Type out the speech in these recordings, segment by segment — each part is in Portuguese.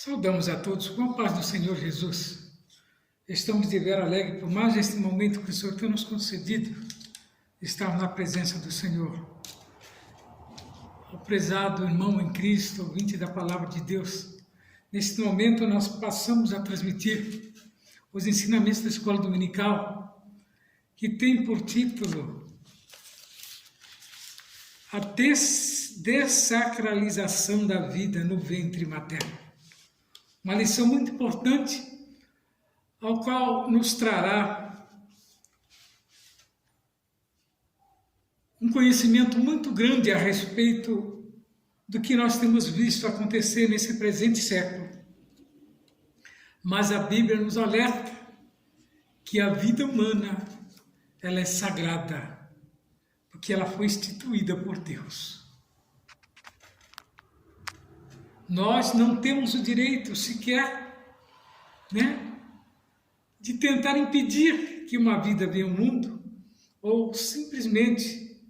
Saudamos a todos com a paz do Senhor Jesus. Estamos de ver alegre por mais este momento que o Senhor tem nos concedido, estar na presença do Senhor. O prezado irmão em Cristo, ouvinte da palavra de Deus, neste momento nós passamos a transmitir os ensinamentos da escola dominical, que tem por título a dessacralização da vida no ventre materno. Uma lição muito importante, ao qual nos trará um conhecimento muito grande a respeito do que nós temos visto acontecer nesse presente século. Mas a Bíblia nos alerta que a vida humana ela é sagrada, porque ela foi instituída por Deus. Nós não temos o direito sequer, de tentar impedir que uma vida venha ao mundo ou simplesmente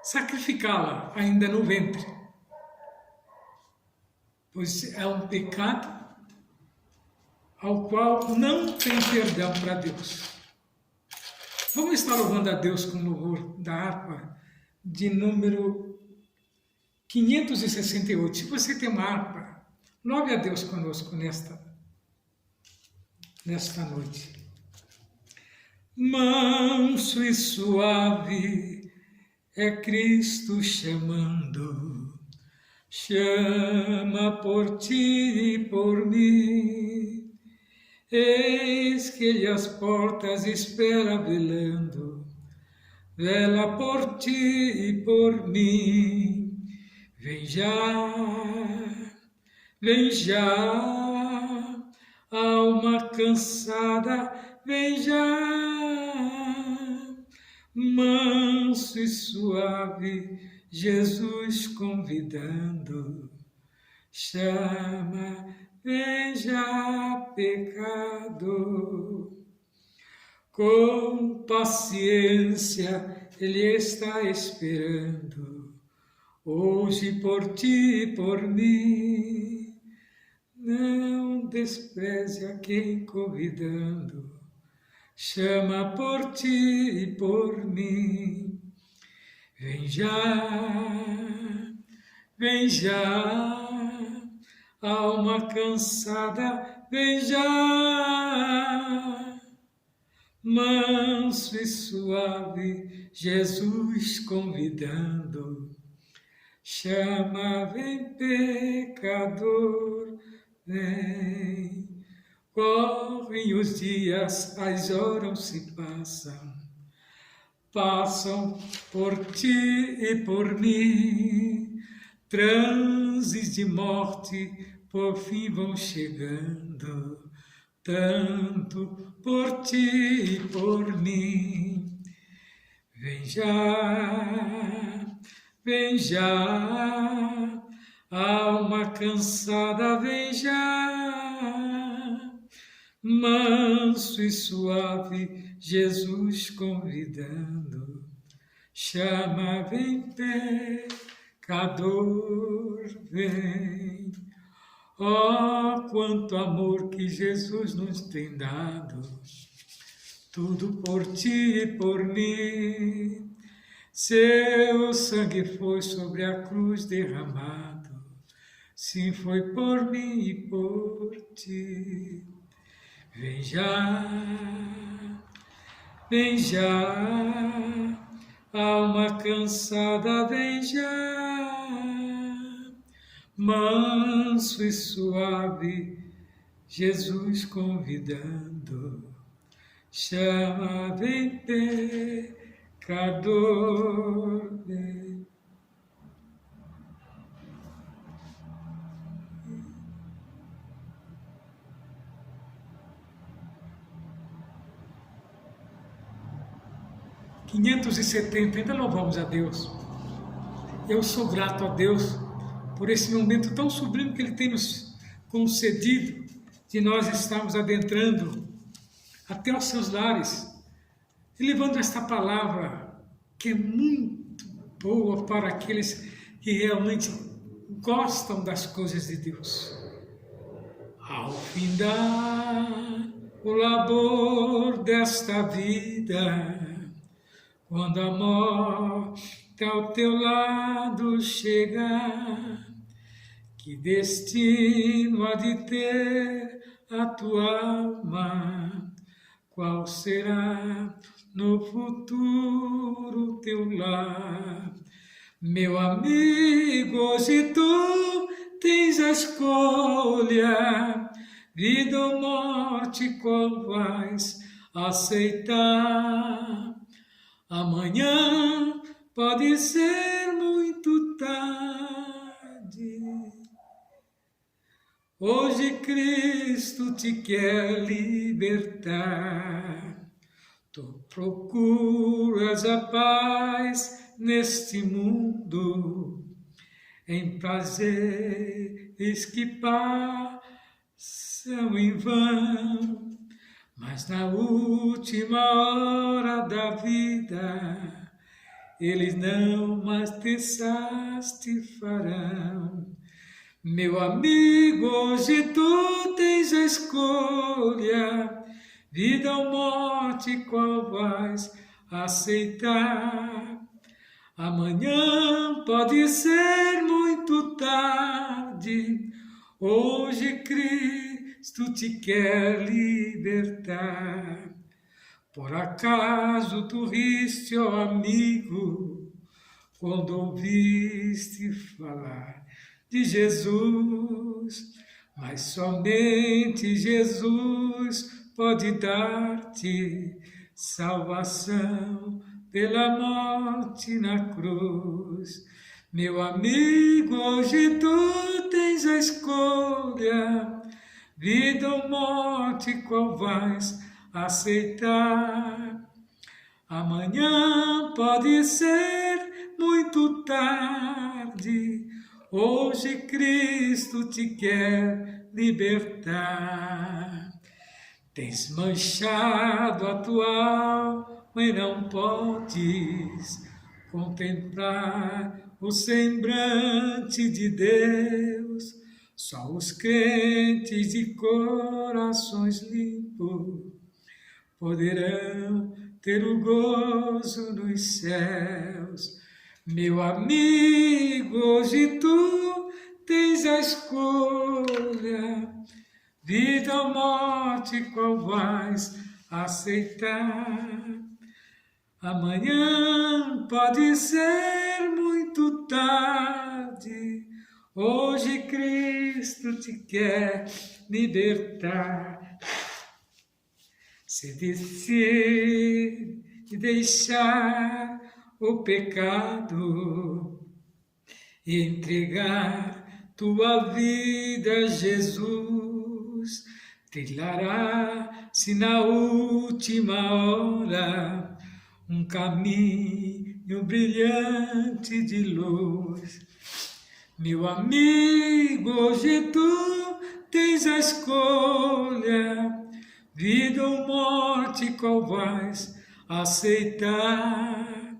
sacrificá-la ainda no ventre, pois é um pecado ao qual não tem perdão para Deus. Vamos estar louvando a Deus com o louvor da harpa de número 568. Se você tem uma harpa, louve a Deus conosco nesta noite. Manso e suave é Cristo chamando, chama por ti e por mim. Eis que Ele as portas espera velando, vela por ti e por mim. Vem já, alma cansada, vem já, manso e suave, Jesus convidando, chama, vem já, pecador. Com paciência Ele está esperando, hoje por ti e por mim. Não despreze a quem convidando, chama por ti e por mim. Vem já, alma cansada, vem já, manso e suave, Jesus convidando, chama, vem pecador, vem. Correm os dias, as horas se passam por ti e por mim. Transes de morte por fim vão chegando, tanto por ti e por mim. Vem já, alma cansada, vem já, manso e suave, Jesus convidando, chama, vem pecador, vem. Oh, quanto amor que Jesus nos tem dado, tudo por ti e por mim. Seu sangue foi sobre a cruz derramado, sim, foi por mim e por ti. Vem já, alma cansada, vem já, manso e suave, Jesus convidando, chama, vem pecador, vem. Ainda louvamos a Deus. Eu sou grato a Deus por esse momento tão sublime que Ele tem nos concedido, de nós estarmos adentrando até os seus lares e levando esta palavra que é muito boa para aqueles que realmente gostam das coisas de Deus. Ao findar o labor desta vida, quando a morte ao teu lado chegar, que destino há de ter a tua alma? Qual será no futuro teu lar? Meu amigo, hoje tu tens a escolha, vida ou morte, qual vais aceitar? Amanhã pode ser muito tarde. Hoje Cristo te quer libertar. Tu procuras a paz neste mundo, em prazeres que passam em vão, mas na última hora da vida, eles não mais te satisfarão. Meu amigo, hoje tu tens a escolha, vida ou morte, qual vais aceitar? Amanhã pode ser muito tarde, hoje Cristo te quer libertar. Por acaso tu riste, ó amigo, quando ouviste falar de Jesus? Mas somente Jesus pode dar-te salvação pela morte na cruz. Meu amigo, hoje tu tens a escolha, vida ou morte, qual vais aceitar? Amanhã pode ser muito tarde, hoje Cristo te quer libertar. Tens manchado a tua alma e não podes contemplar o semblante de Deus. Só os crentes de corações limpos poderão ter o gozo nos céus. Meu amigo, hoje tu tens a escolha, vida ou morte, qual vais aceitar? Amanhã pode ser muito tarde, hoje Cristo te quer libertar. Se decide deixar o pecado e entregar tua vida a Jesus, trilhará-se na última hora um caminho brilhante de luz. Meu amigo, hoje tu tens a escolha, vida ou morte, qual vais aceitar?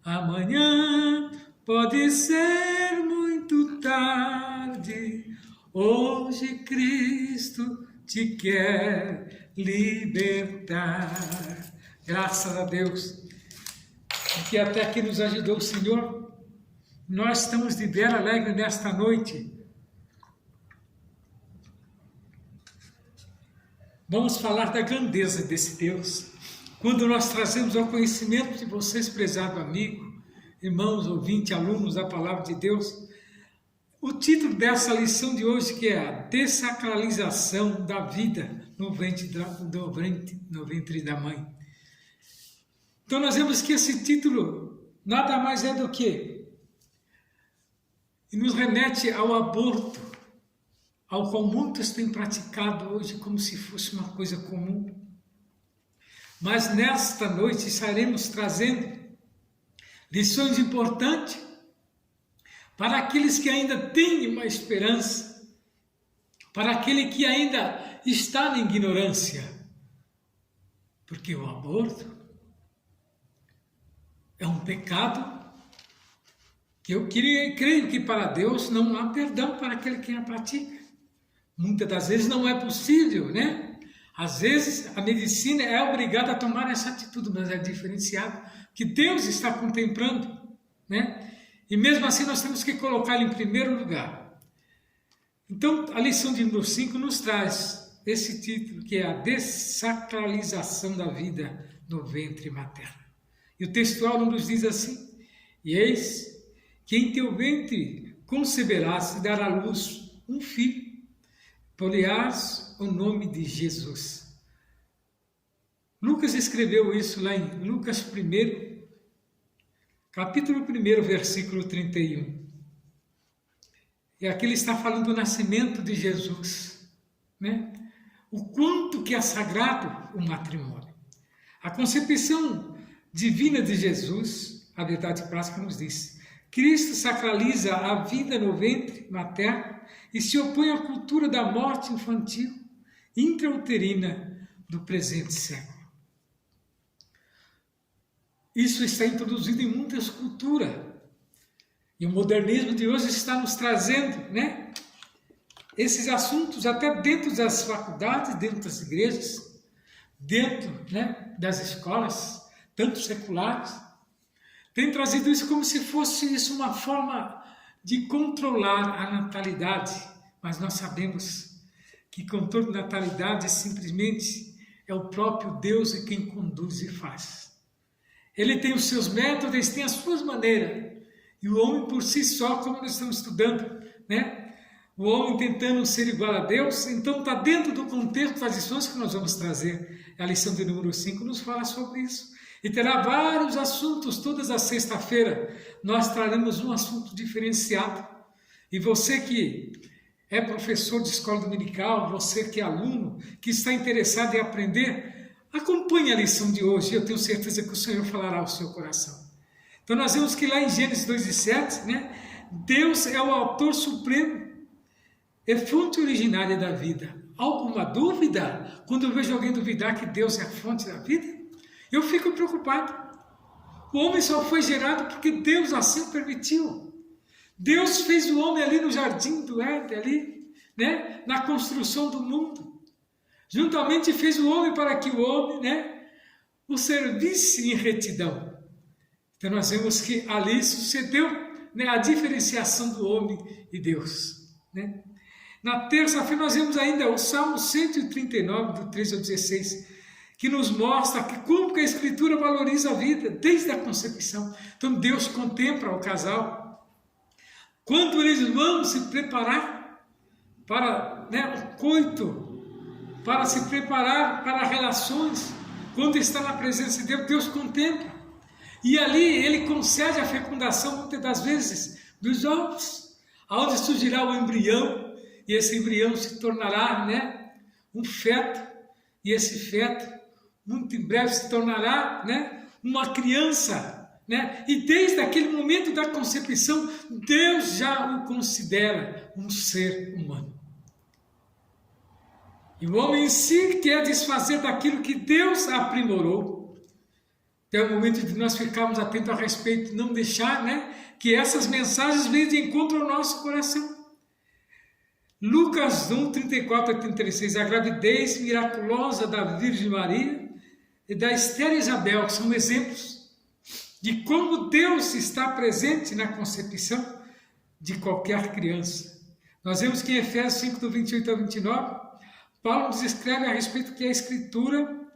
Amanhã pode ser muito tarde, hoje Cristo te quer libertar. Graças a Deus, que até aqui nos ajudou o Senhor. Nós estamos de vera alegre nesta noite. Vamos falar da grandeza desse Deus. Quando nós trazemos ao conhecimento de vocês, prezado amigo, irmãos, ouvintes, alunos da Palavra de Deus, o título dessa lição de hoje, que é a dessacralização da vida no ventre da mãe. Então nós vemos que esse título nada mais é do que nos remete ao aborto, ao qual muitos têm praticado hoje como se fosse uma coisa comum. Mas nesta noite estaremos trazendo lições importantes para aqueles que ainda têm uma esperança, para aquele que ainda está na ignorância. Porque o aborto é um pecado que eu creio que para Deus não há perdão para aquele que a pratica. Muitas das vezes não é possível, né? Às vezes a medicina é obrigada a tomar essa atitude, mas é diferenciado, que Deus está contemplando, né? E mesmo assim nós temos que colocá-lo em primeiro lugar. Então a lição de número 5 nos traz esse título, que é a dessacralização da vida no ventre materno. E o textual nos diz assim: e eis que em teu ventre conceberás e dará à luz um filho, por-lhe-ás o nome de Jesus. Lucas escreveu isso lá em Lucas 1, capítulo 1, versículo 31. E aqui ele está falando do nascimento de Jesus, né? O quanto que é sagrado o matrimônio. A concepção divina de Jesus, a verdade prática nos diz: Cristo sacraliza a vida no ventre materno e se opõe à cultura da morte infantil intrauterina do presente século. Isso está introduzido em muitas culturas. E o modernismo de hoje está nos trazendo, né, esses assuntos até dentro das faculdades, dentro das igrejas, dentro, né, das escolas, tanto seculares. Tem trazido isso como se fosse isso uma forma de controlar a natalidade. Mas nós sabemos que controle de natalidade simplesmente é o próprio Deus quem conduz e faz. Ele tem os seus métodos, tem as suas maneiras. E o homem por si só, como nós estamos estudando, né? O homem tentando ser igual a Deus, então está dentro do contexto das lições que nós vamos trazer. A lição de número 5 nos fala sobre isso. E terá vários assuntos, todas as sexta-feira nós traremos um assunto diferenciado. E você que é professor de escola dominical, você que é aluno, que está interessado em aprender, acompanhe a lição de hoje, eu tenho certeza que o Senhor falará ao seu coração. Então nós vemos que lá em Gênesis 2:7, né, Deus é o autor supremo, é fonte originária da vida. Alguma dúvida quando eu vejo alguém duvidar que Deus é a fonte da vida? Eu fico preocupado. O homem só foi gerado porque Deus assim permitiu. Deus fez o homem ali no jardim do Éden, ali, né, na construção do mundo. Juntamente fez o homem para que o homem, né, o servisse em retidão. Então nós vemos que ali sucedeu, né, a diferenciação do homem e Deus, né? Na terça-feira nós vemos ainda o Salmo 139, do 13 ao 16, que nos mostra que como que a Escritura valoriza a vida desde a concepção. Então Deus contempla o casal. Quando eles vão se preparar para, né, o coito, para se preparar para relações, quando está na presença de Deus, Deus contempla. E ali ele concede a fecundação, muitas das vezes, dos ovos, aonde surgirá o embrião, e esse embrião se tornará, né, um feto, e esse feto, muito em breve, se tornará, né, uma criança, né? E desde aquele momento da concepção, Deus já o considera um ser humano. E o homem em si quer desfazer daquilo que Deus aprimorou. É o momento de nós ficarmos atentos a respeito, não deixar, né, que essas mensagens venham de encontro ao nosso coração. Lucas 1, 34 a 36, a gravidez miraculosa da Virgem Maria e da estéril Isabel, que são exemplos de como Deus está presente na concepção de qualquer criança. Nós vemos que em Efésios 5, do 28 ao 29, Paulo nos escreve a respeito que a Escritura,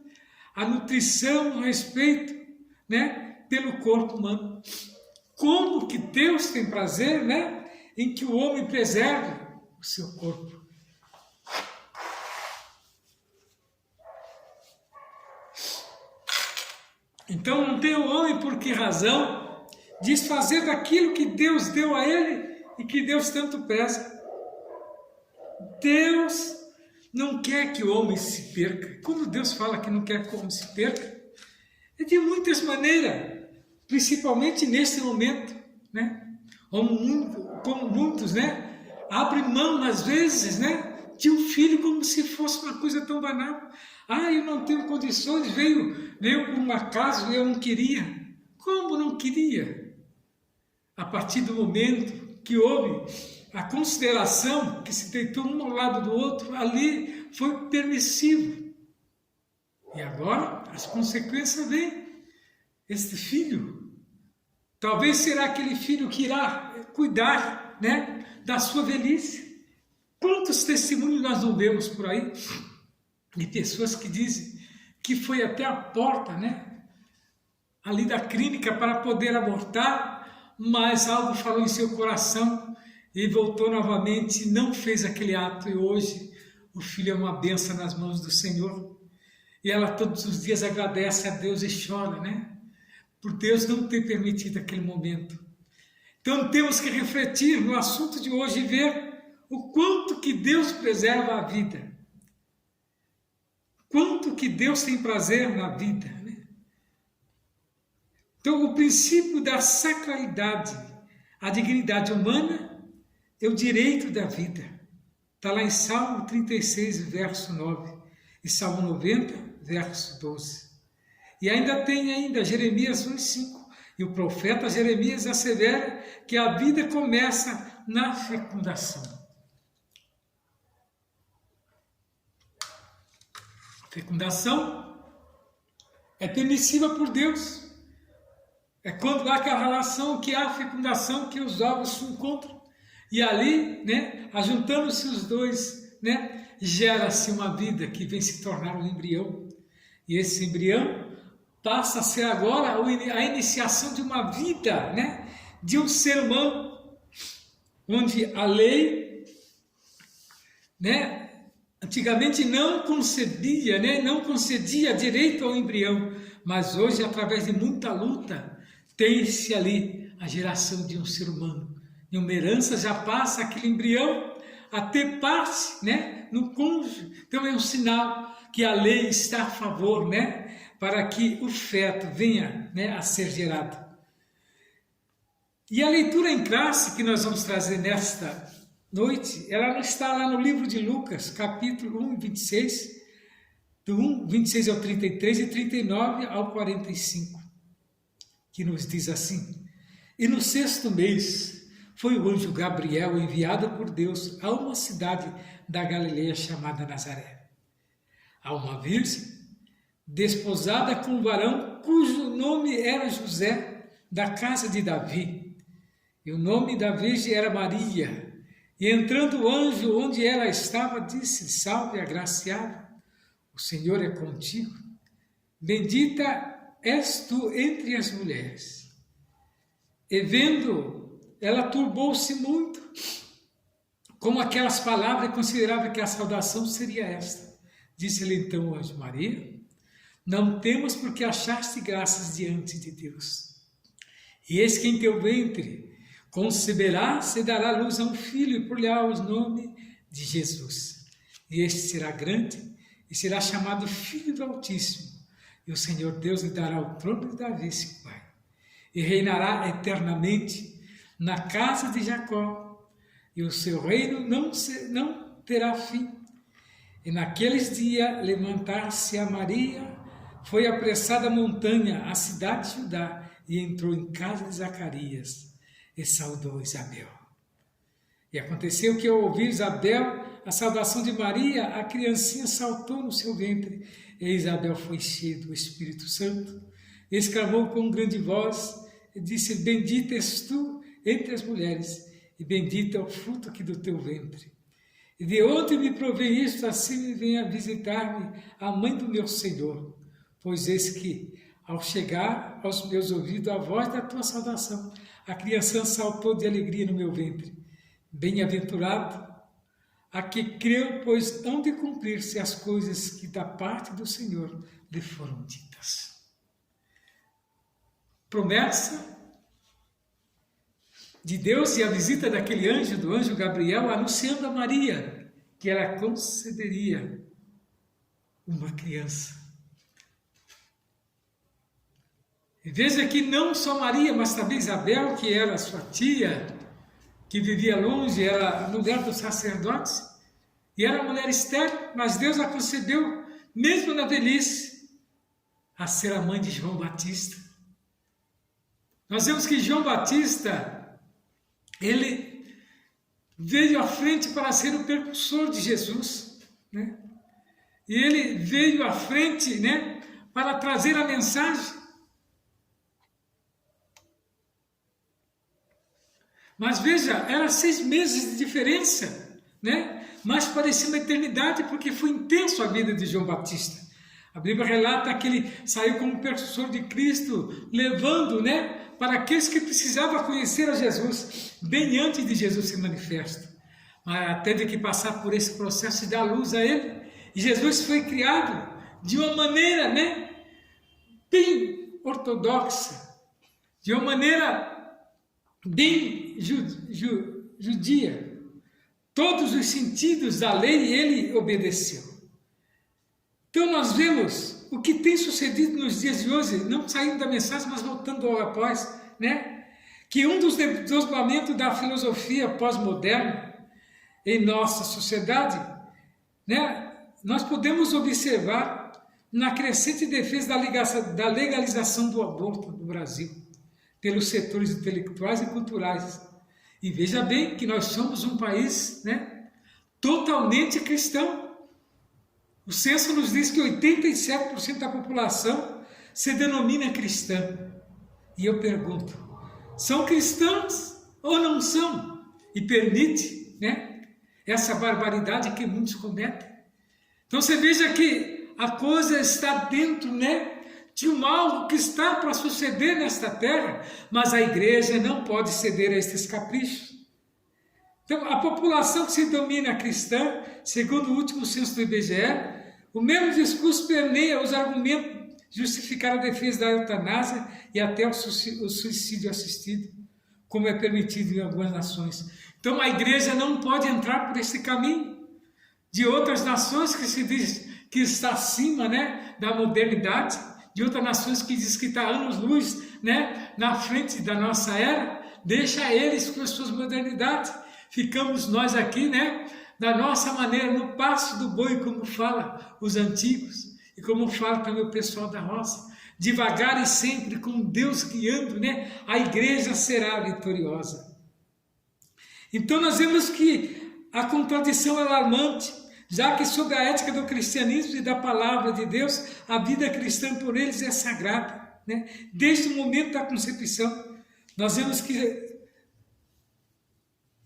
a nutrição a respeito, né, pelo corpo humano. Como que Deus tem prazer, né, em que o homem preserve o seu corpo. Então não tem o homem por que razão desfazer daquilo que Deus deu a ele e que Deus tanto preza. Deus não quer que o homem se perca. Quando Deus fala que não quer que o homem se perca, é de muitas maneiras, principalmente nesse momento, né? Como muitos, né, abrem mão às vezes, né, de um filho como se fosse uma coisa tão banal. Ah, eu não tenho condições, veio por um acaso, eu não queria. Como não queria? A partir do momento que houve a consideração que se deitou um ao lado do outro, ali foi permissivo. E agora as consequências vêm. Este filho, talvez será aquele filho que irá cuidar, né, da sua velhice. Quantos testemunhos nós não vemos por aí de pessoas que dizem que foi até a porta, né, ali da clínica para poder abortar, mas algo falou em seu coração e voltou novamente, não fez aquele ato, e hoje o filho é uma bênção nas mãos do Senhor. E ela todos os dias agradece a Deus e chora, né? Por Deus não ter permitido aquele momento. Então temos que refletir no assunto de hoje e ver o quanto que Deus preserva a vida. Quanto que Deus tem prazer na vida, né? Então o princípio da sacralidade, a dignidade humana é o direito da vida. Está lá em Salmo 36, verso 9 e Salmo 90, verso 12. E ainda tem Jeremias 1,5. E o profeta Jeremias assevera que a vida começa na fecundação. A fecundação é permissiva por Deus. É quando há aquela relação que há a fecundação, que os ovos se encontram. E ali, né, ajuntando-se os dois, né, gera-se uma vida que vem se tornar um embrião. E esse embrião passa a ser agora a iniciação de uma vida, né, de um ser humano, onde a lei, né, antigamente não concedia, né, não concedia direito ao embrião, mas hoje, através de muita luta, tem-se ali a geração de um ser humano. E uma herança já passa aquele embrião a ter parte, né, no cônjuge. Então é um sinal que a lei está a favor, né, para que o feto venha, né, a ser gerado. E a leitura em classe que nós vamos trazer nesta noite, ela não está lá no livro de Lucas, capítulo 1, 26, do 1, 26 ao 33 e 39 ao 45, que nos diz assim: E no 6º mês foi o anjo Gabriel enviado por Deus a uma cidade da Galileia chamada Nazaré, a uma virgem desposada com um varão cujo nome era José, da casa de Davi. E o nome da virgem era Maria. E entrando o anjo onde ela estava, disse: Salve, agraciada, o Senhor é contigo. Bendita és tu entre as mulheres. E vendo, ela turbou-se muito com aquelas palavras e considerava que a saudação seria esta. Disse-lhe então o anjo: Maria, não temas, porque achaste graças diante de Deus. E eis que em teu ventre conceberás e dará luz a um filho, e por-lhe-á o nome de Jesus. E este será grande, e será chamado Filho do Altíssimo. E o Senhor Deus lhe dará o trono de Davi, seu pai, e reinará eternamente na casa de Jacó, e o seu reino não terá fim. E naqueles dias levantar-se a Maria, foi apressada à montanha, à cidade de Judá, e entrou em casa de Zacarias, e saudou Isabel. E aconteceu que, ao ouvir Isabel a saudação de Maria, a criancinha saltou no seu ventre, e Isabel foi cheia do Espírito Santo, e exclamou com grande voz, e disse: Bendita és tu entre as mulheres, e bendito é o fruto aqui do teu ventre. E de onde me provém isto, assim me venha visitar-me a mãe do meu Senhor? Pois eis que, ao chegar aos meus ouvidos a voz da tua saudação, a criança saltou de alegria no meu ventre. Bem-aventurado a que creu, pois hão de cumprir-se as coisas que da parte do Senhor lhe foram ditas. Promessa de Deus e a visita daquele anjo, do anjo Gabriel, anunciando a Maria que ela concederia uma criança. E veja que não só Maria, mas também Isabel, que era sua tia, que vivia longe, era mulher dos sacerdotes, e era mulher estéril, mas Deus a concedeu, mesmo na velhice, a ser a mãe de João Batista. Nós vemos que João Batista, ele veio à frente para ser o precursor de Jesus, né? E ele veio à frente, né, para trazer a mensagem. Mas veja, era 6 meses de diferença, né? Mas parecia uma eternidade porque foi intenso a vida de João Batista. A Bíblia relata que ele saiu como precursor de Cristo, levando, né, para aqueles que precisavam conhecer a Jesus, bem antes de Jesus se manifestar. Mas teve que passar por esse processo de dar luz a ele. E Jesus foi criado de uma maneira, né, bem ortodoxa, de uma maneira bem judia. Todos os sentidos da lei ele obedeceu. Então nós vemos o que tem sucedido nos dias de hoje, não saindo da mensagem, mas voltando ao após, né? Que um dos desdobramentos da filosofia pós-moderna em nossa sociedade, né? Nós podemos observar na crescente defesa da legalização do aborto no Brasil, pelos setores intelectuais e culturais. E veja bem que nós somos um país, né, totalmente cristão. O censo nos diz que 87% da população se denomina cristã. E eu pergunto, são cristãos ou não são? E permite, né, essa barbaridade que muitos cometem. Então você veja que a coisa está dentro, né, de um algo que está para suceder nesta terra, mas a igreja não pode ceder a estes caprichos. Então a população que se domina cristã, segundo o último censo do IBGE, o mesmo discurso permeia os argumentos de justificar a defesa da eutanásia e até o suicídio assistido, como é permitido em algumas nações. Então a igreja não pode entrar por esse caminho de outras nações que se diz que está acima, né, da modernidade, de outras nações que diz que está anos-luz, né, na frente da nossa era. Deixa eles com as suas modernidades. Ficamos nós aqui, né, da nossa maneira, no passo do boi, como fala os antigos, e como fala também o pessoal da roça. Devagar e sempre, com Deus guiando, né, a igreja será vitoriosa. Então nós vemos que a contradição é alarmante, já que sob a ética do cristianismo e da palavra de Deus, a vida cristã por eles é sagrada, né? Desde o momento da concepção. Nós vemos que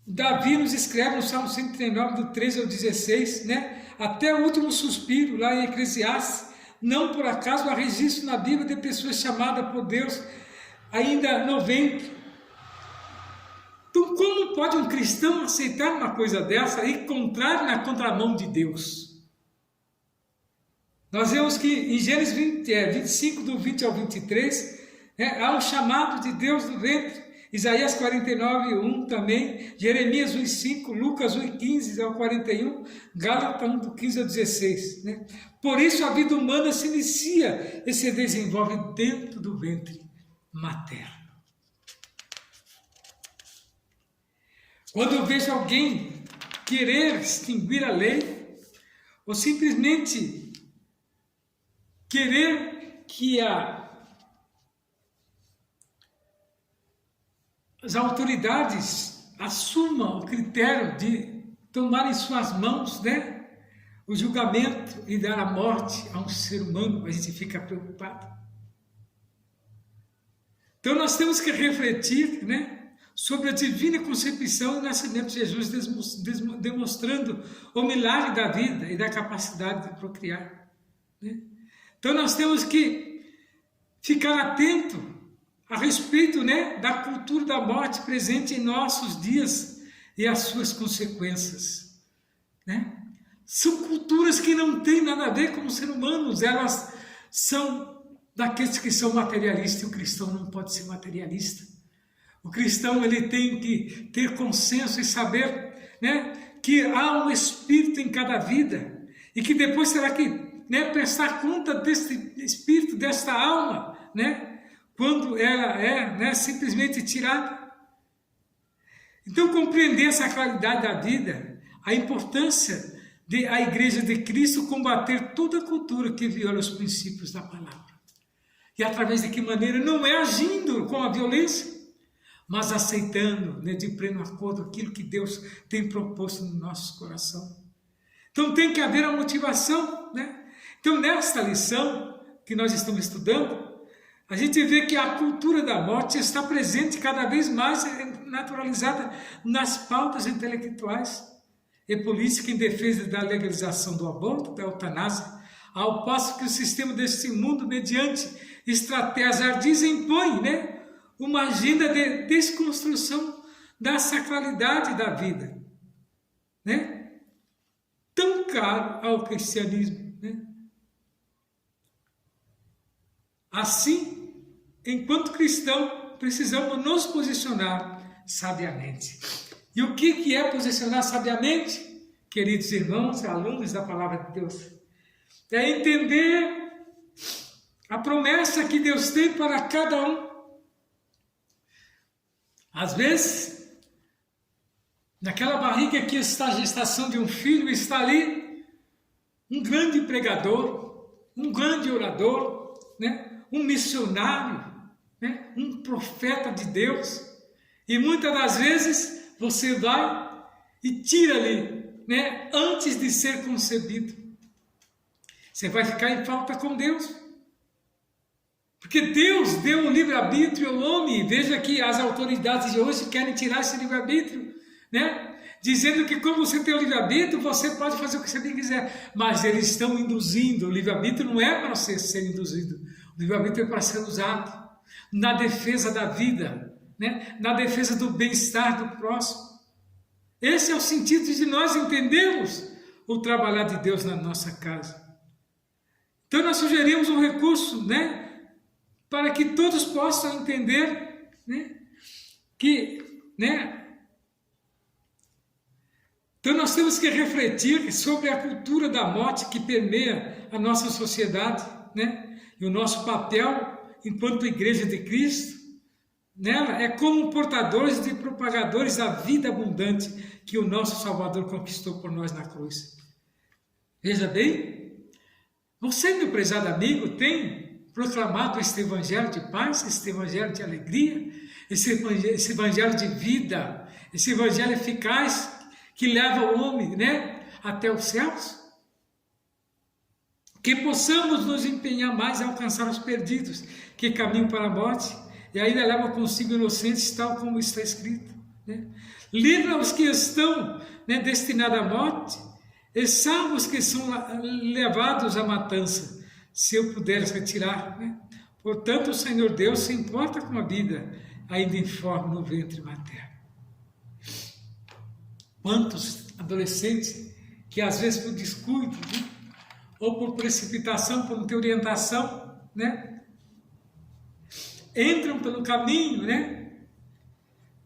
Davi nos escreve no Salmo 139, do 13 ao 16, né? Até o último suspiro, lá em Eclesiastes, não por acaso há registro na Bíblia de pessoas chamadas por Deus ainda no ventre. Então, como pode um cristão aceitar uma coisa dessa e contrário na contramão de Deus? Nós vemos que em Gênesis 25, do 20 ao 23, há um chamado de Deus do ventre. Isaías 49, 1 também, Jeremias 1, 5, Lucas 1, 15 ao 41, Gálatas 1, do 15 ao 16. Né? Por isso a vida humana se inicia e se desenvolve dentro do ventre materno. Quando eu vejo alguém querer extinguir a lei, ou simplesmente querer que as autoridades assumam o critério de tomar em suas mãos, né, o julgamento e dar a morte a um ser humano, a gente fica preocupado. Então nós temos que refletir, né, sobre a divina concepção e nascimento de Jesus, demonstrando o milagre da vida e da capacidade de procriar. Né? Então nós temos que ficar atento a respeito, né, da cultura da morte presente em nossos dias e as suas consequências. Né? São culturas que não têm nada a ver com os seres humanos, elas são daqueles que são materialistas, e o cristão não pode ser materialista. O cristão ele tem que ter consenso e saber, né, que há um espírito em cada vida e que depois terá que, né, prestar conta deste espírito, desta alma, né, quando ela é, né, simplesmente tirada. Então compreender essa qualidade da vida, a importância de a Igreja de Cristo combater toda a cultura que viola os princípios da palavra. E através de que maneira? Não é agindo com a violência, mas aceitando, né, de pleno acordo aquilo que Deus tem proposto no nosso coração. Então tem que haver a motivação, né? Então nesta lição que nós estamos estudando, a gente vê que a cultura da morte está presente cada vez mais naturalizada nas pautas intelectuais e política em defesa da legalização do aborto, da eutanásia, ao passo que o sistema deste mundo, mediante estratégias ardis, impõe, né, uma agenda de desconstrução da sacralidade da vida, né, tão caro ao cristianismo, né? Assim, enquanto cristão, precisamos nos posicionar sabiamente. E o que é posicionar sabiamente, queridos irmãos, alunos da Palavra de Deus? É entender a promessa que Deus tem para cada um. Às vezes, naquela barriga que está a gestação de um filho, está ali um grande pregador, um grande orador, né? Um missionário, né? Um profeta de Deus. E muitas das vezes você vai e tira ali, né? Antes de ser concebido. Você vai ficar em falta com Deus. Porque Deus deu o livre-arbítrio ao homem. Veja que as autoridades de hoje querem tirar esse livre-arbítrio, né? Dizendo que como você tem o livre-arbítrio, você pode fazer o que você bem quiser. Mas eles estão induzindo. O livre-arbítrio não é para você ser induzido. O livre-arbítrio é para ser usado na defesa da vida, né? Na defesa do bem-estar do próximo. Esse é o sentido de nós entendermos o trabalhar de Deus na nossa casa. Então nós sugerimos um recurso, né? Para que todos possam entender, né? Que, né? Então nós temos que refletir sobre a cultura da morte que permeia a nossa sociedade, né? E o nosso papel enquanto Igreja de Cristo nela é como portadores e propagadores da vida abundante que o nosso Salvador conquistou por nós na cruz. Veja bem, você, meu prezado amigo, tem proclamado este evangelho de paz, este evangelho de alegria, esse evangelho de vida, esse evangelho eficaz que leva o homem, né, até os céus? Que possamos nos empenhar mais a alcançar os perdidos que caminham para a morte e ainda levam consigo inocentes, tal como está escrito, né? Livra os que estão, né, destinados à morte e salva os que são levados à matança, se eu puder retirar, né? Portanto, o Senhor Deus se importa com a vida ainda informe no ventre materno. Quantos adolescentes que às vezes por descuido, né, ou por precipitação, por não ter orientação, né, entram pelo caminho, né,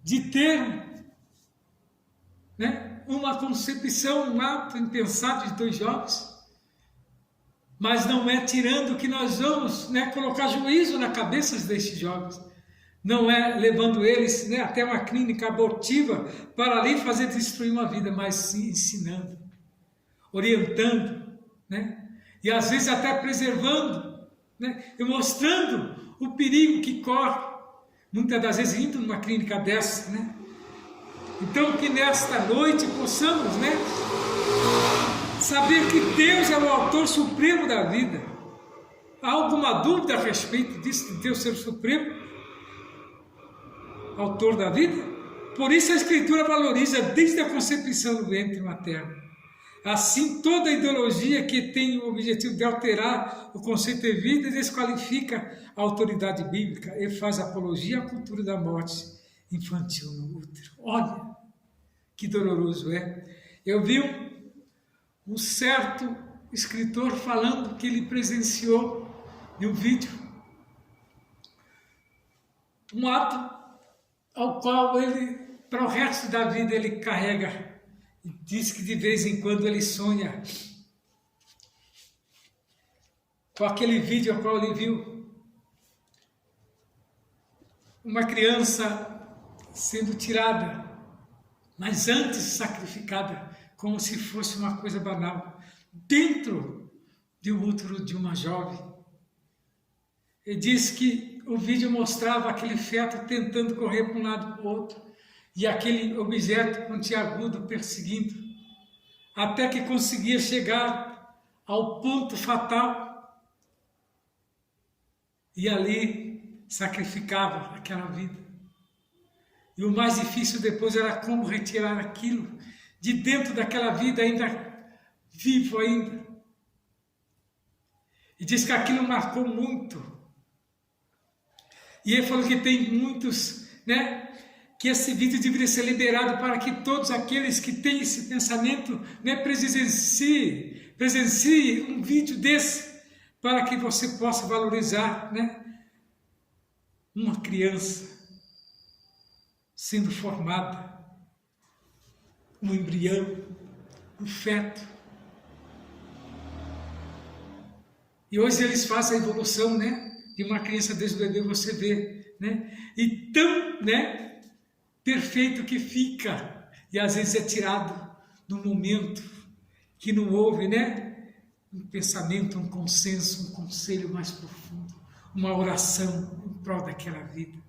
de ter, né, uma concepção, um ato impensado de dois jovens, mas não é tirando que nós vamos, né, colocar juízo na cabeça destes jovens. Não é levando eles, né, até uma clínica abortiva para ali fazer destruir uma vida, mas sim ensinando, orientando, né, e às vezes até preservando, né, e mostrando o perigo que corre, muitas das vezes indo numa clínica dessa, né. Então que nesta noite possamos, né, saber que Deus é o autor supremo da vida. Há alguma dúvida a respeito disso, de Deus ser o supremo autor da vida? Por isso a Escritura valoriza desde a concepção do ventre materno. Assim, toda ideologia que tem o objetivo de alterar o conceito de vida desqualifica a autoridade bíblica e faz apologia à cultura da morte infantil no útero. Olha, que doloroso é. Eu vi um certo escritor falando que ele presenciou em um vídeo um ato ao qual ele, para o resto da vida, ele carrega. E diz que de vez em quando ele sonha com aquele vídeo ao qual ele viu uma criança sendo tirada, mas antes sacrificada, como se fosse uma coisa banal, dentro do útero de uma jovem. Ele diz que o vídeo mostrava aquele feto tentando correr para um lado para o outro, e aquele objeto pontiagudo perseguindo, até que conseguia chegar ao ponto fatal, e ali sacrificava aquela vida. E o mais difícil depois era como retirar aquilo de dentro daquela vida ainda vivo ainda. E diz que aquilo marcou muito. E ele falou que tem muitos, né, que esse vídeo deveria ser liberado para que todos aqueles que têm esse pensamento, né, presenciem um vídeo desse, para que você possa valorizar, né, uma criança sendo formada, um embrião, um feto. E hoje eles fazem a evolução, né, de uma criança desde o bebê, você vê, né, e tão, né, perfeito que fica, e às vezes é tirado no momento que não houve, né, um pensamento, um consenso, um conselho mais profundo, uma oração em prol daquela vida.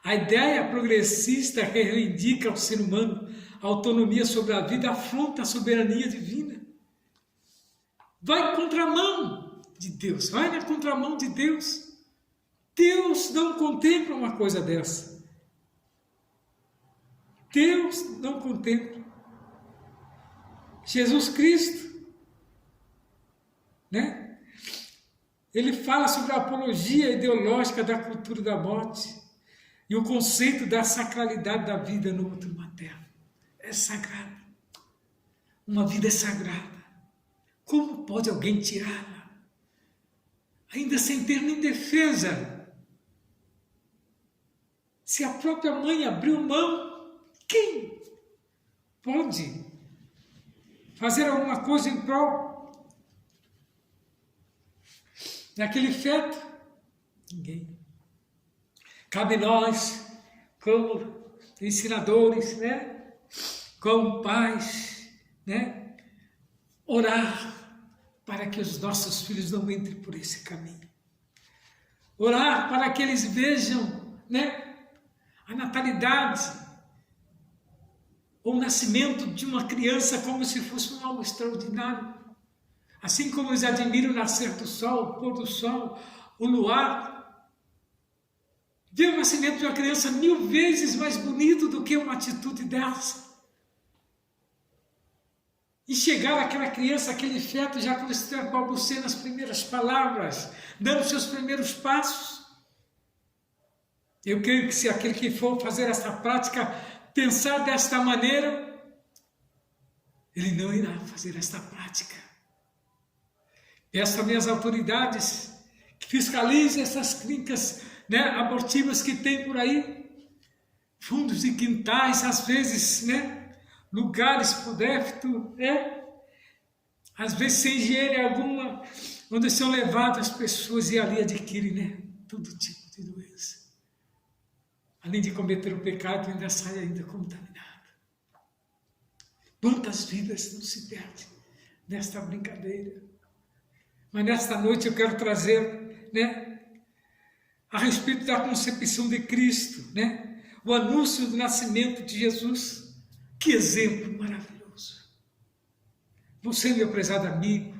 A ideia progressista que reivindica ao ser humano a autonomia sobre a vida afronta a soberania divina. Vai contramão de Deus, vai na contramão de Deus. Deus não contempla uma coisa dessa. Deus não contempla. Jesus Cristo, né? Ele fala sobre a apologia ideológica da cultura da morte e o conceito da sacralidade da vida no útero materno. É sagrado. Uma vida é sagrada. Como pode alguém tirá-la? Ainda sem ter nem defesa. Se a própria mãe abriu mão, quem pode fazer alguma coisa em prol daquele feto? Ninguém. Cabe nós, como ensinadores, né, como pais, né, orar para que os nossos filhos não entrem por esse caminho. Orar para que eles vejam, né, a natalidade, ou o nascimento de uma criança como se fosse um algo extraordinário. Assim como eles admiram o nascer do sol, o pôr do sol, o luar, ver o nascimento de uma criança 1000 vezes mais bonito do que uma atitude dessa. E chegar àquela criança, aquele feto, já quando estiver balbuciando as primeiras palavras, dando seus primeiros passos. Eu creio que se aquele que for fazer essa prática pensar desta maneira, ele não irá fazer esta prática. Peço também às autoridades que fiscalizem essas clínicas, né, abortivas que tem por aí, fundos de quintais, às vezes, né, lugares podéfitos, né, às vezes sem higiene alguma, onde são levadas as pessoas e ali adquirem, né, todo tipo de doença. Além de cometer o pecado, ainda sai ainda contaminado. Quantas vidas não se perdem nesta brincadeira? Mas nesta noite eu quero trazer, né, a respeito da concepção de Cristo, né, o anúncio do nascimento de Jesus. Que exemplo maravilhoso! Você, meu prezado amigo,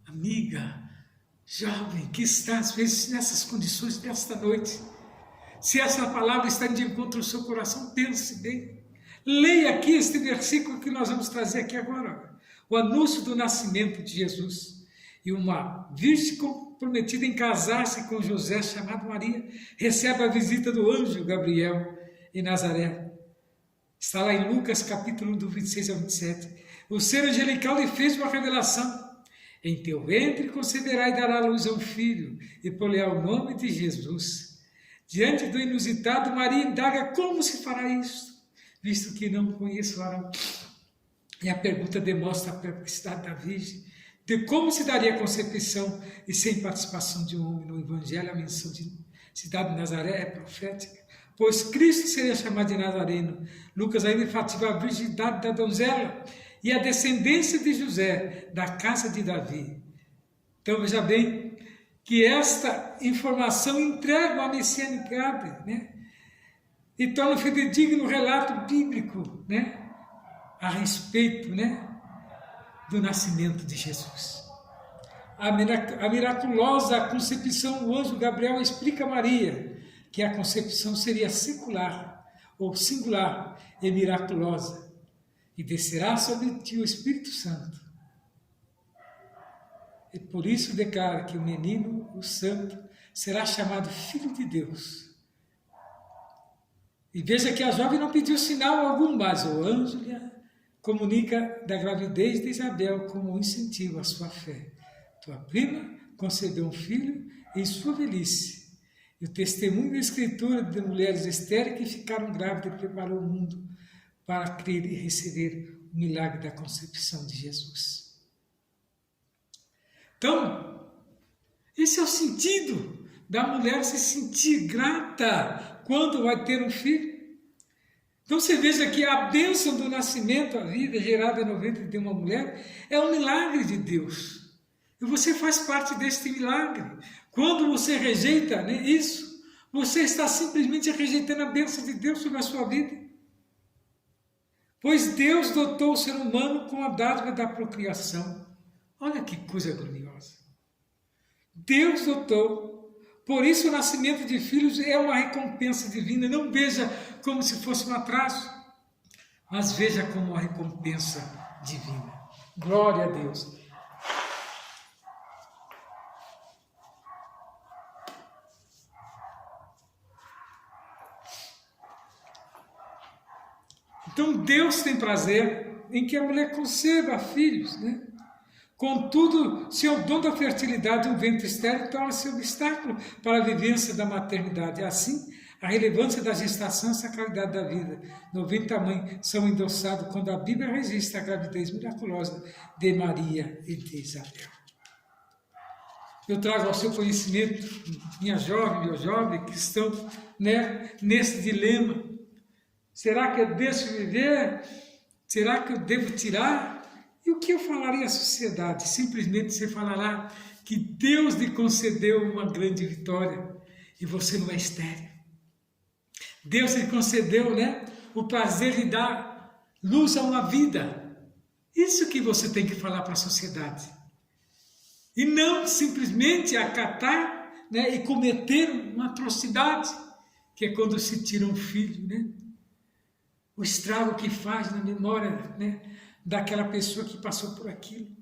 amiga, jovem, que está às vezes nessas condições desta noite, se essa palavra está de encontro ao seu coração, pense bem. Leia aqui este versículo que nós vamos trazer aqui agora. O anúncio do nascimento de Jesus. E uma virgem comprometida em casar-se com José, chamado Maria, recebe a visita do anjo Gabriel em Nazaré. Está lá em Lucas, capítulo do 26 ao 27. O ser angelical lhe fez uma revelação. Em teu ventre conceberá e dará à luz a um filho, e por-lhe-á o nome de Jesus. Diante do inusitado, Maria indaga como se fará isto, visto que não conheço o varão. E a pergunta demonstra a perplexidade da Virgem, de como se daria a concepção e sem participação de um homem no Evangelho. A menção de cidade de Nazaré é profética, pois Cristo seria chamado de Nazareno. Lucas ainda enfatiza a virgindade da donzela e a descendência de José, da casa de Davi. Então veja bem, que esta informação entrega a messianidade, né? E torna fidedigno o relato bíblico, né? A respeito, né? Do nascimento de Jesus. A miraculosa concepção, o anjo Gabriel explica a Maria que a concepção seria secular ou singular e miraculosa, e descerá sobre ti o Espírito Santo. E por isso declara que o menino, o santo, será chamado Filho de Deus. E veja que a jovem não pediu sinal algum, mas o anjo lhe comunica da gravidez de Isabel como um incentivo à sua fé. Tua prima concedeu um filho em sua velhice. E o testemunho da Escritura de mulheres estéreis que ficaram grávidas preparou o mundo para crer e receber o milagre da concepção de Jesus. Então, esse é o sentido da mulher se sentir grata quando vai ter um filho. Então você veja que a bênção do nascimento, a vida gerada no ventre de uma mulher, é um milagre de Deus. E você faz parte deste milagre. Quando você rejeita, né, isso, você está simplesmente rejeitando a bênção de Deus sobre a sua vida. Pois Deus dotou o ser humano com a dádiva da procriação. Olha que coisa gloriosa. Deus dotou. Por isso o nascimento de filhos é uma recompensa divina. Não veja como se fosse um atraso, mas veja como uma recompensa divina. Glória a Deus. Então Deus tem prazer em que a mulher conceba filhos, né? Contudo, se o dom da fertilidade um ventre estéril torna-se obstáculo para a vivência da maternidade. Assim, a relevância da gestação e a sacralidade da vida no ventre da mãe são endossados quando a Bíblia registra a gravidez miraculosa de Maria e de Isabel. Eu trago ao seu conhecimento, minha jovem, meu jovem, que estão, né, nesse dilema. Será que eu deixo viver? Será que eu devo tirar? E o que eu falaria à sociedade? Simplesmente você falará que Deus lhe concedeu uma grande vitória e você não é estéril. Deus lhe concedeu, né, o prazer de dar luz a uma vida. Isso que você tem que falar para a sociedade. E não simplesmente acatar, né, e cometer uma atrocidade, que é quando se tira um filho, né? O estrago que faz na memória, né, daquela pessoa que passou por aquilo.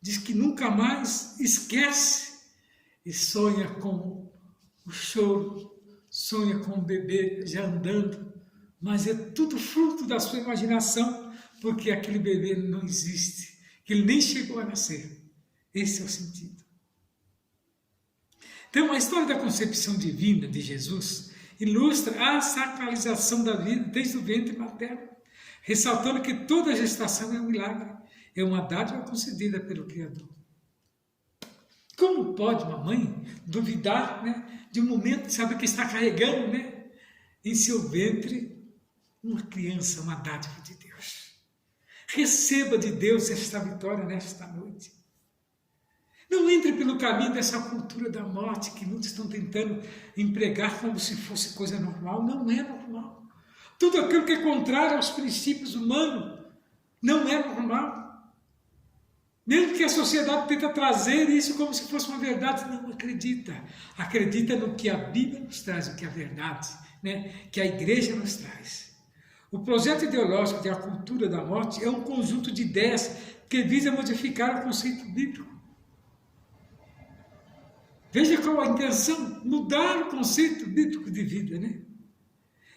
Diz que nunca mais esquece e sonha com o choro, sonha com o bebê já andando, mas é tudo fruto da sua imaginação, porque aquele bebê não existe, que ele nem chegou a nascer. Esse é o sentido. Então, a história da concepção divina de Jesus ilustra a sacralização da vida desde o ventre materno, ressaltando que toda gestação é um milagre, é uma dádiva concedida pelo Criador. Como pode uma mãe duvidar, né, de um momento, sabe, que está carregando, né, em seu ventre uma criança, uma dádiva de Deus? Receba de Deus esta vitória nesta noite. Não entre pelo caminho dessa cultura da morte que muitos estão tentando empregar como se fosse coisa normal. Não é normal. Tudo aquilo que é contrário aos princípios humanos não é normal. Mesmo que a sociedade tenta trazer isso como se fosse uma verdade, não acredita. Acredita no que a Bíblia nos traz, o que é a verdade, né? Que a igreja nos traz. O projeto ideológico da cultura da morte é um conjunto de ideias que visa modificar o conceito bíblico. Veja qual a intenção, mudar o conceito bíblico de vida, né?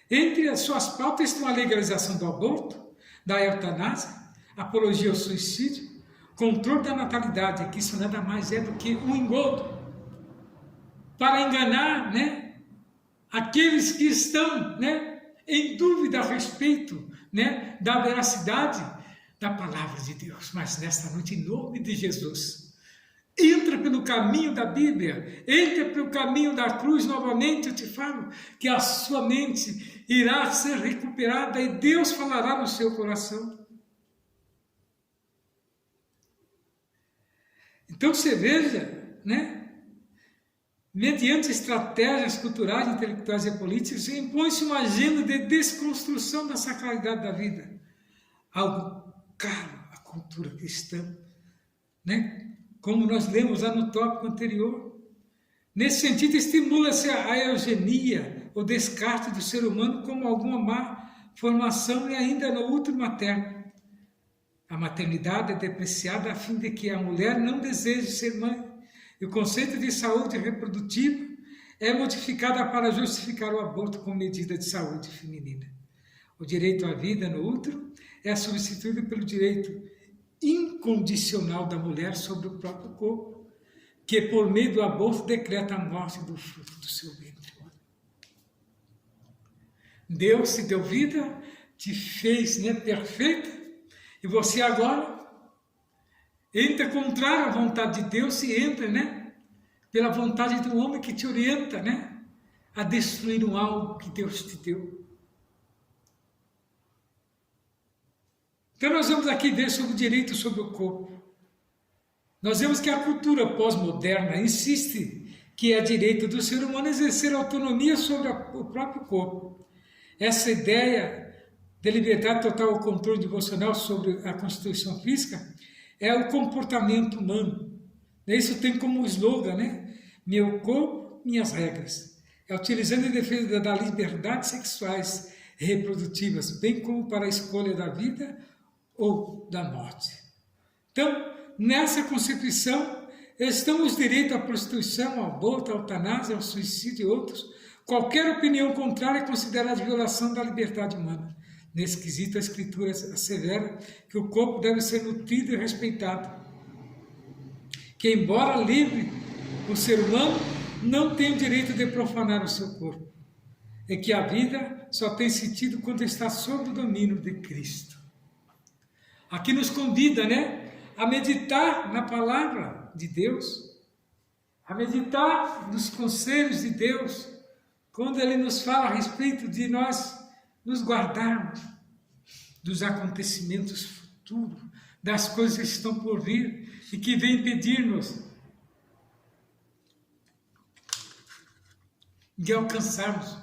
Entre as suas pautas estão a legalização do aborto, da eutanásia, apologia ao suicídio, controle da natalidade, que isso nada mais é do que um engodo, para enganar, né, aqueles que estão, né, em dúvida a respeito, né, da veracidade da palavra de Deus. Mas nesta noite, em nome de Jesus, entra pelo caminho da Bíblia, entra pelo caminho da cruz novamente. Eu te falo que a sua mente irá ser recuperada e Deus falará no seu coração. Então você veja, né, mediante estratégias culturais, intelectuais e políticas, impõe-se uma agenda de desconstrução da sacralidade da vida, algo caro à cultura cristã, né? Como nós lemos lá no tópico anterior. Nesse sentido, estimula-se a eugenia, o descarte do ser humano como alguma má formação e ainda no útero materno. A maternidade é depreciada a fim de que a mulher não deseje ser mãe. E o conceito de saúde reprodutiva é modificado para justificar o aborto como medida de saúde feminina. O direito à vida no útero é substituído pelo direito incondicional da mulher sobre o próprio corpo, que por meio do aborto decreta a morte do fruto do seu ventre. Deus te deu vida, te fez, né, perfeita, e você agora entra contrário à vontade de Deus e entra, né, pela vontade do homem que te orienta, né, a destruir um algo que Deus te deu. Então nós vamos aqui ver sobre o direito sobre o corpo. Nós vemos que a cultura pós-moderna insiste que é direito do ser humano exercer autonomia sobre o próprio corpo. Essa ideia de liberdade total ou controle devocional sobre a constituição física é o comportamento humano. Isso tem como slogan, né? Meu corpo, minhas regras. É utilizando em defesa das liberdades sexuais e reprodutivas, bem como para a escolha da vida ou da morte. Então, nessa constituição, estão os direitos à prostituição, ao aborto, à eutanásia, ao suicídio e outros. Qualquer opinião contrária é considerada violação da liberdade humana. Nesse quesito, a Escritura assevera que o corpo deve ser nutrido e respeitado. Que, embora livre, o ser humano não tem o direito de profanar o seu corpo. E que a vida só tem sentido quando está sob o domínio de Cristo. Aqui nos convida, né, a meditar na palavra de Deus, a meditar nos conselhos de Deus, quando Ele nos fala a respeito de nós nos guardarmos dos acontecimentos futuros, das coisas que estão por vir e que vêm impedir-nos de alcançarmos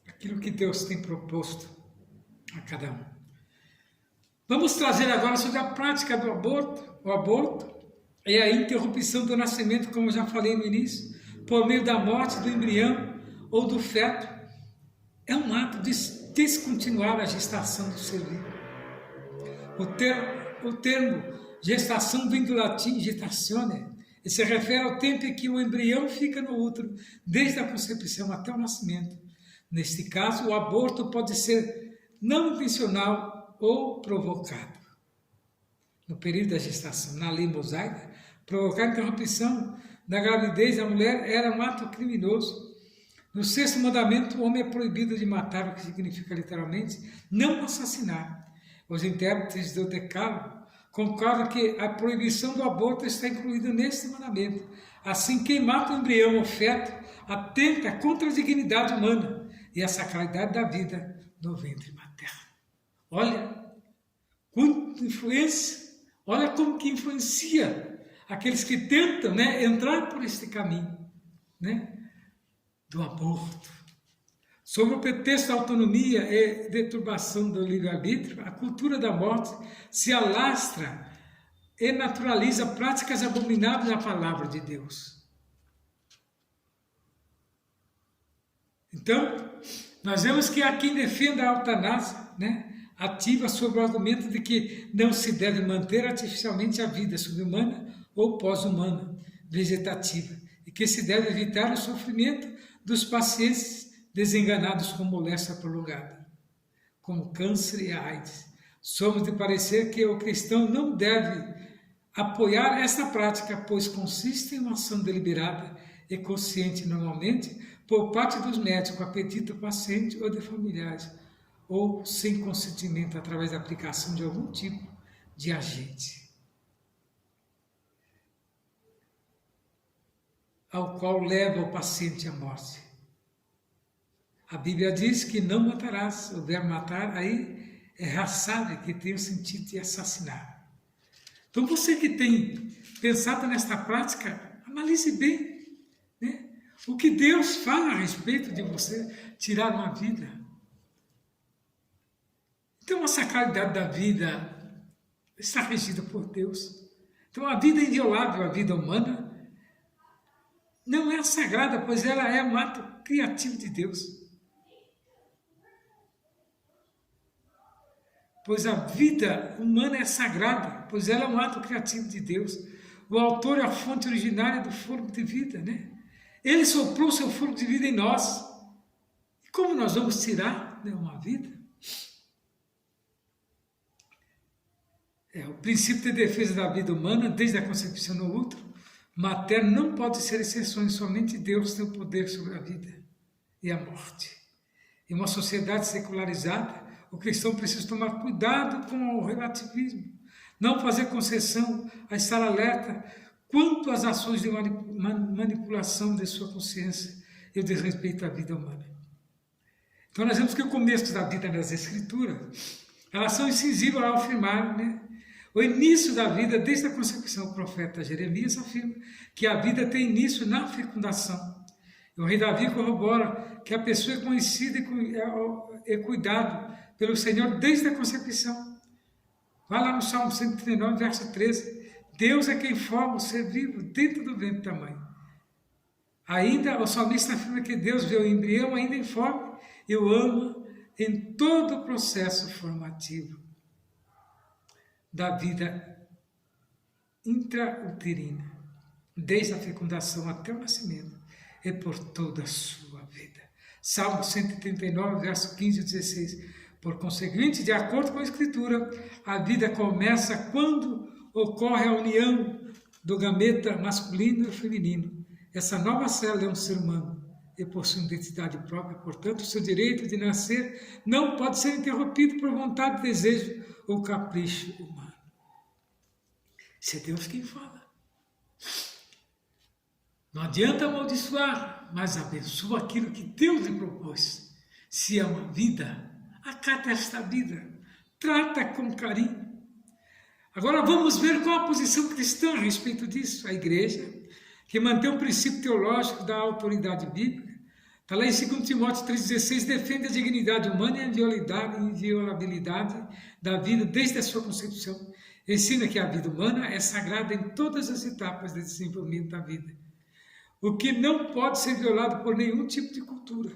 aquilo que Deus tem proposto a cada um. Vamos trazer agora sobre a prática do aborto. O aborto é a interrupção do nascimento, como eu já falei no início, por meio da morte do embrião ou do feto. É um ato de descontinuar a gestação do ser vivo. O termo gestação vem do latim gestatione, e se refere ao tempo em que o embrião fica no útero, desde a concepção até o nascimento. Neste caso, o aborto pode ser não intencional ou provocado. No período da gestação, na lei mosaica, provocar a interrupção da gravidez da mulher era um ato criminoso. No sexto mandamento, o homem é proibido de matar, o que significa literalmente não assassinar. Os intérpretes do Decálogo concordam que a proibição do aborto está incluída neste mandamento. Assim, quem mata o embrião ou feto atenta contra a dignidade humana e a sacralidade da vida no ventre materno. Olha quanta influência, olha como que influencia aqueles que tentam, né, entrar por este caminho, né, do aborto. Sob o pretexto da autonomia e deturbação do livre-arbítrio, a cultura da morte se alastra e naturaliza práticas abomináveis à palavra de Deus. Então, nós vemos que há quem defenda a eutanásia, né, ativa sob o argumento de que não se deve manter artificialmente a vida subhumana ou pós-humana, vegetativa, e que se deve evitar o sofrimento dos pacientes desenganados com moléstia prolongada, como câncer e AIDS. Somos de parecer que o cristão não deve apoiar esta prática, pois consiste em uma ação deliberada e consciente normalmente por parte dos médicos a pedido do paciente ou de familiares, ou sem consentimento através da aplicação de algum tipo de agente, ao qual leva o paciente à morte. A Bíblia diz que não matarás. O verbo matar aí é raçade, que tem o sentido de assassinar. Então você que tem pensado nesta prática, analise bem, né, O que Deus fala a respeito de você tirar uma vida. Então a sacralidade da vida está regida por Deus. Então a vida inviolável, a vida humana, não é sagrada, pois ela é um ato criativo de Deus. Pois a vida humana é sagrada, pois ela é um ato criativo de Deus. O autor é a fonte originária do fôlego de vida, né? Ele soprou seu fôlego de vida em nós. E como nós vamos tirar, né, uma vida? O princípio de defesa da vida humana, desde a concepção no útero materno, não pode ser exceções, somente Deus tem o poder sobre a vida e a morte. Em uma sociedade secularizada, o cristão precisa tomar cuidado com o relativismo, não fazer concessão, a estar alerta quanto às ações de manipulação de sua consciência e o desrespeito à vida humana. Então nós vemos que o começo da vida nas Escrituras, elas são incisivas ao afirmar, né? O início da vida, desde a concepção, o profeta Jeremias afirma que a vida tem início na fecundação. E o rei Davi corrobora que a pessoa é conhecida e cuidado pelo Senhor desde a concepção. Vai lá no Salmo 139, verso 13. Deus é quem forma o ser vivo dentro do ventre da mãe. Ainda o salmista afirma que Deus vê o embrião ainda informe e o ama em todo o processo formativo da vida intrauterina, desde a fecundação até o nascimento, e por toda a sua vida. Salmo 139, verso 15 e 16. Por conseguinte, de acordo com a Escritura, a vida começa quando ocorre a união do gameta masculino e feminino. Essa nova célula é um ser humano e possui uma identidade própria, portanto, o seu direito de nascer não pode ser interrompido por vontade, desejo ou capricho humano. Isso é Deus quem fala. Não adianta amaldiçoar, mas abençoa aquilo que Deus lhe propôs. Se é uma vida, acata esta vida, trata com carinho. Agora vamos ver qual a posição cristã a respeito disso. A igreja, que mantém o princípio teológico da autoridade bíblica, está lá em 2 Timóteo 3,16, defende a dignidade humana e a inviolabilidade da vida desde a sua concepção. Ensina que a vida humana é sagrada em todas as etapas do desenvolvimento da vida, o que não pode ser violado por nenhum tipo de cultura,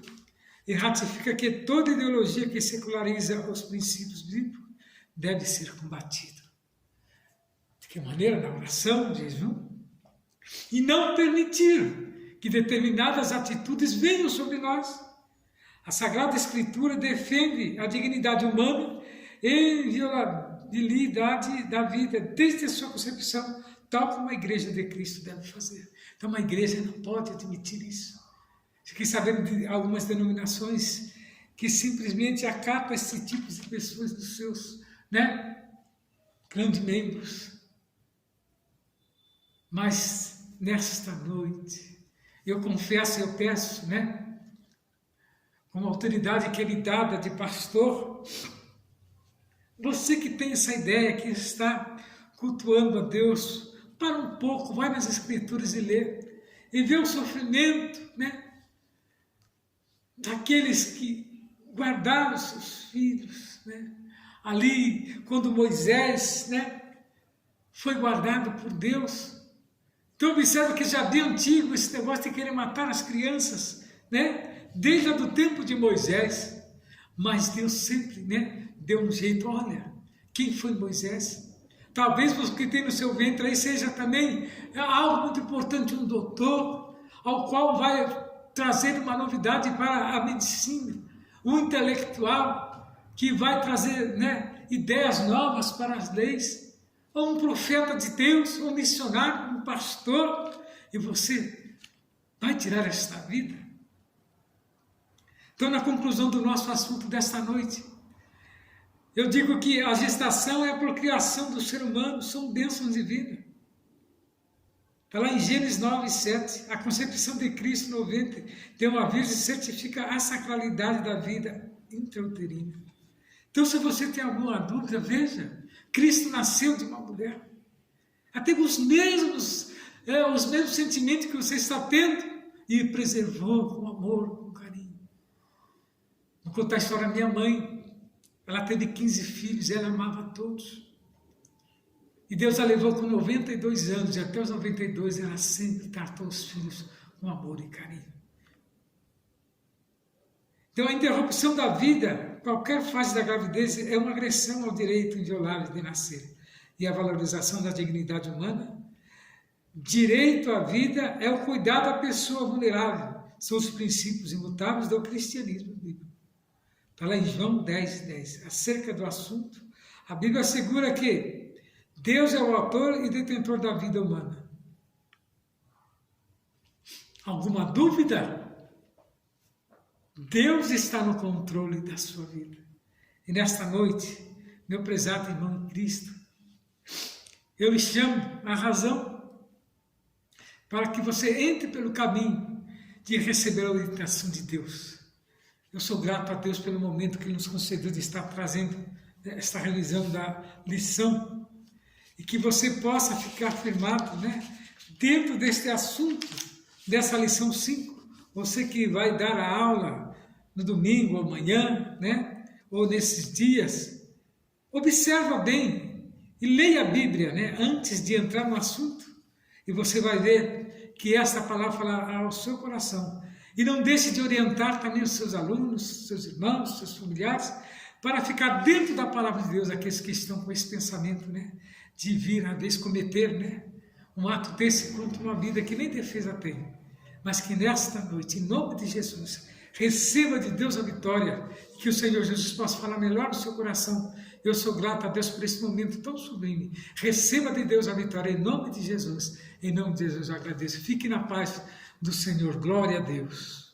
e ratifica que toda ideologia que seculariza os princípios bíblicos deve ser combatida. De que maneira? Na oração, jejum, e não permitir que determinadas atitudes venham sobre nós. A Sagrada Escritura defende a dignidade humana e inviolabilidade da vida desde a sua concepção, tal como a Igreja de Cristo deve fazer. Então, uma igreja não pode admitir isso. Fiquei sabendo de algumas denominações que simplesmente acatam esse tipo de pessoas dos seus, grandes membros. Mas, nesta noite, eu confesso, eu peço, como autoridade que é lhe dada de pastor, você que tem essa ideia, que está cultuando a Deus, para um pouco, vai nas Escrituras e lê, e vê o sofrimento, daqueles que guardaram seus filhos, ali, quando Moisés, foi guardado por Deus. Então observa que já de antigo esse negócio de querer matar as crianças, desde o tempo de Moisés, mas Deus sempre, deu um jeito. Olha, quem foi Moisés? Talvez você que tem no seu ventre aí seja também algo muito importante, um doutor, ao qual vai trazer uma novidade para a medicina, um intelectual que vai trazer ideias novas para as leis, ou um profeta de Deus, um missionário, um pastor, e você vai tirar esta vida. Então, na conclusão do nosso assunto desta noite, eu digo que a gestação e a procriação do ser humano são bênçãos divinas. Está lá em Gênesis 9, 7, a concepção de Cristo no ventre de uma virgem certifica a sacralidade da vida intrauterina. Então, se você tem alguma dúvida, veja, Cristo nasceu de uma mulher. Até os mesmos sentimentos que você está tendo, e preservou com amor, com carinho. Vou contar a história da minha mãe. Ela teve 15 filhos, ela amava todos. E Deus a levou com 92 anos, e até os 92 ela sempre tratou os filhos com amor e carinho. Então a interrupção da vida, qualquer fase da gravidez, é uma agressão ao direito inviolável de nascer. E a valorização da dignidade humana. Direito à vida é o cuidado à pessoa vulnerável. São os princípios imutáveis do cristianismo bíblico. Está lá em João 10:10. Acerca do assunto, a Bíblia assegura que Deus é o autor e detentor da vida humana. Alguma dúvida? Deus está no controle da sua vida. E nesta noite, meu prezado irmão em Cristo, eu lhe chamo a razão para que você entre pelo caminho de receber a orientação de Deus. Eu sou grato a Deus pelo momento que Ele nos concedeu de estar trazendo esta revisão da lição e que você possa ficar firmado, dentro deste assunto, dessa lição 5. Você que vai dar a aula no domingo ou amanhã, ou nesses dias, observa bem e leia a Bíblia, antes de entrar no assunto, e você vai ver que esta palavra falará ao seu coração. E não deixe de orientar também os seus alunos, seus irmãos, seus familiares, para ficar dentro da palavra de Deus, aqueles que estão com esse pensamento, de vir, às vezes, cometer, um ato desse contra uma vida que nem defesa tem. Mas que nesta noite, em nome de Jesus, receba de Deus a vitória, que o Senhor Jesus possa falar melhor no seu coração. Eu sou grato a Deus por esse momento tão sublime. Receba de Deus a vitória em nome de Jesus. Em nome de Jesus eu agradeço. Fique na paz do Senhor. Glória a Deus.